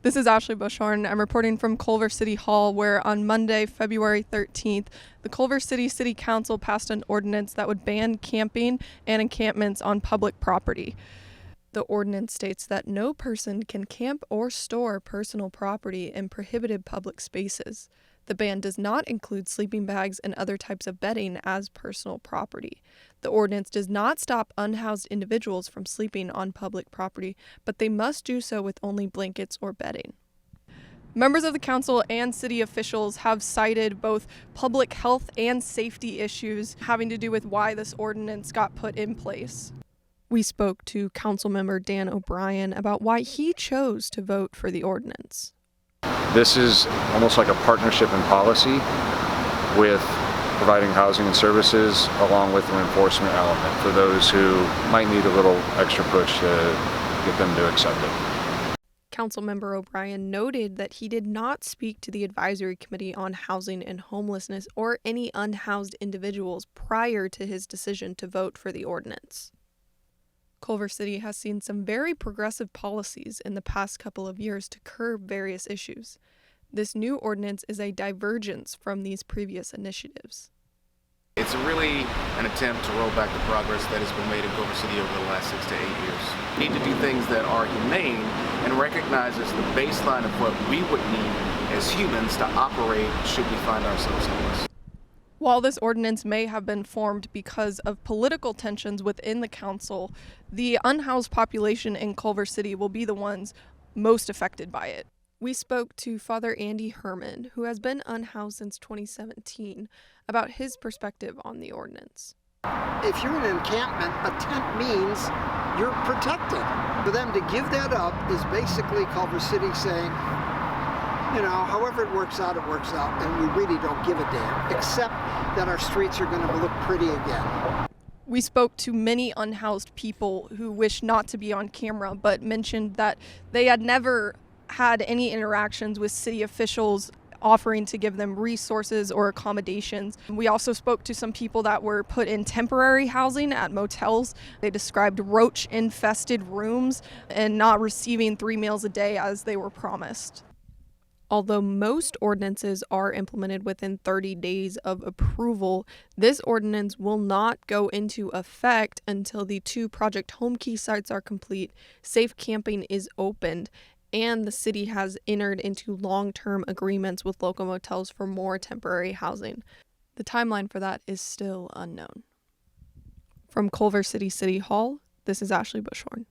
This is Ashley Bushorn. I'm reporting from Culver City Hall, where on Monday, February 13th, the Culver City Council passed an ordinance that would ban camping and encampments on public property. The ordinance states that no person can camp or store personal property in prohibited public spaces. The ban does not include sleeping bags and other types of bedding as personal property. The ordinance does not stop unhoused individuals from sleeping on public property, but they must do so with only blankets or bedding. Members of the council and city officials have cited both public health and safety issues having to do with why this ordinance got put in place. We spoke to Councilmember Dan O'Brien about why he chose to vote for the ordinance. This is almost like a partnership in policy with providing housing and services along with an enforcement element for those who might need a little extra push to get them to accept it. Councilmember O'Brien noted that he did not speak to the Advisory Committee on Housing and Homelessness or any unhoused individuals prior to his decision to vote for the ordinance. Culver City has seen some very progressive policies in the past couple of years to curb various issues. This new ordinance is a divergence from these previous initiatives. It's really an attempt to roll back the progress that has been made in Culver City over the last 6 to 8 years. We need to do things that are humane and recognizes the baseline of what we would need as humans to operate should we find ourselves homeless. While this ordinance may have been formed because of political tensions within the council, the unhoused population in Culver City will be the ones most affected by it. We spoke to Father Andy Herman, who has been unhoused since 2017, about his perspective on the ordinance. If you're in an encampment, a tent means you're protected. For them to give that up is basically Culver City saying, however it works out, and we really don't give a damn, except that our streets are going to look pretty again. We spoke to many unhoused people who wish not to be on camera, but mentioned that they had never had any interactions with city officials offering to give them resources or accommodations. We also spoke to some people that were put in temporary housing at motels. They described roach-infested rooms and not receiving 3 meals a day as they were promised. Although most ordinances are implemented within 30 days of approval, this ordinance will not go into effect until the 2 Project Home Key sites are complete, safe camping is opened, and the city has entered into long-term agreements with local motels for more temporary housing. The timeline for that is still unknown. From Culver City Hall, this is Ashley Bushorn.